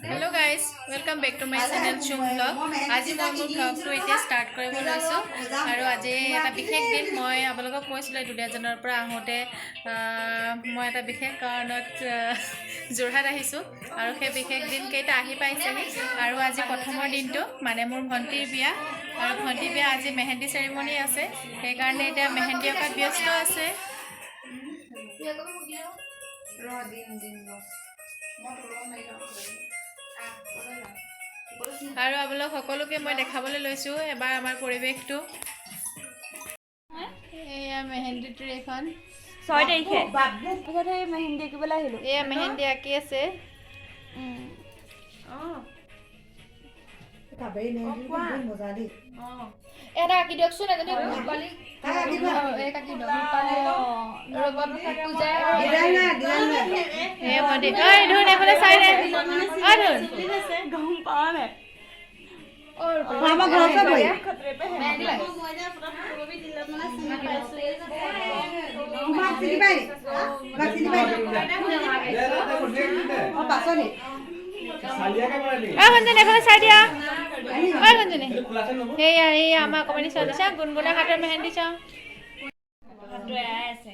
Hello guys, welcome back to my channel Chung Vlog. আজি মই মোৰ vlogটো এতিয়া ষ্টাৰ্ট কৰিব লৈছো আৰু আজি এটা বিশেষ দিন মই আপোনালোকক কৈছিলো দুদিয়াজনৰ পৰা আহোতে মই এটা বিশেষ কাৰণত জোৰহাট আহিছো আৰু সেই বিশেষ দিন কেইটা আহি পাইছেহি আৰু আজি প্ৰথমৰ দিনটো মানে মোৰ ভণ্টিৰ বিয়া আৰু ভণ্টিৰ বিয়া আজি মেহেন্দি চেৰিমনি আছে সেই কাৰণে এতিয়া মেহেন্দি অকাত ব্যস্ত আছে আৰু আপোনালোক সকলোকে মই দেখাবলৈ লৈছো এবাৰ আমাৰ পৰিৱেশটো এয়া মেহেন্দি ট্ৰি এখন 6 তাৰিখে বাবুতে মেহেন্দি আঁকিবলৈ আহিলো এয়া মেহেন্দি আঁকি আছে কাবেই মেহেন্দি বহুত মজা দেই এটা আঁকি দিয়কচোন এজনী পালি আঁকি দিয়ক পালি ৰবত পূজা এ মদি ঐ ধুন এফালে চাই দে ঐ ধুন গম পাৱা নাই আমাৰ ঘৰত বহি খতৰে पे है মই যে ফটো কবি দিলত মানে চিনি পাইছো মাক চিনি পাই অ পাছনি ভঞ্জনী এফালে চাই দিয়া ঐ ভঞ্জনী সেয়া এই আমাৰ কমেডি চাই দিছা গুণগুণা হাতৰ মেহেন্দি চাওঁ হাতৰে আছে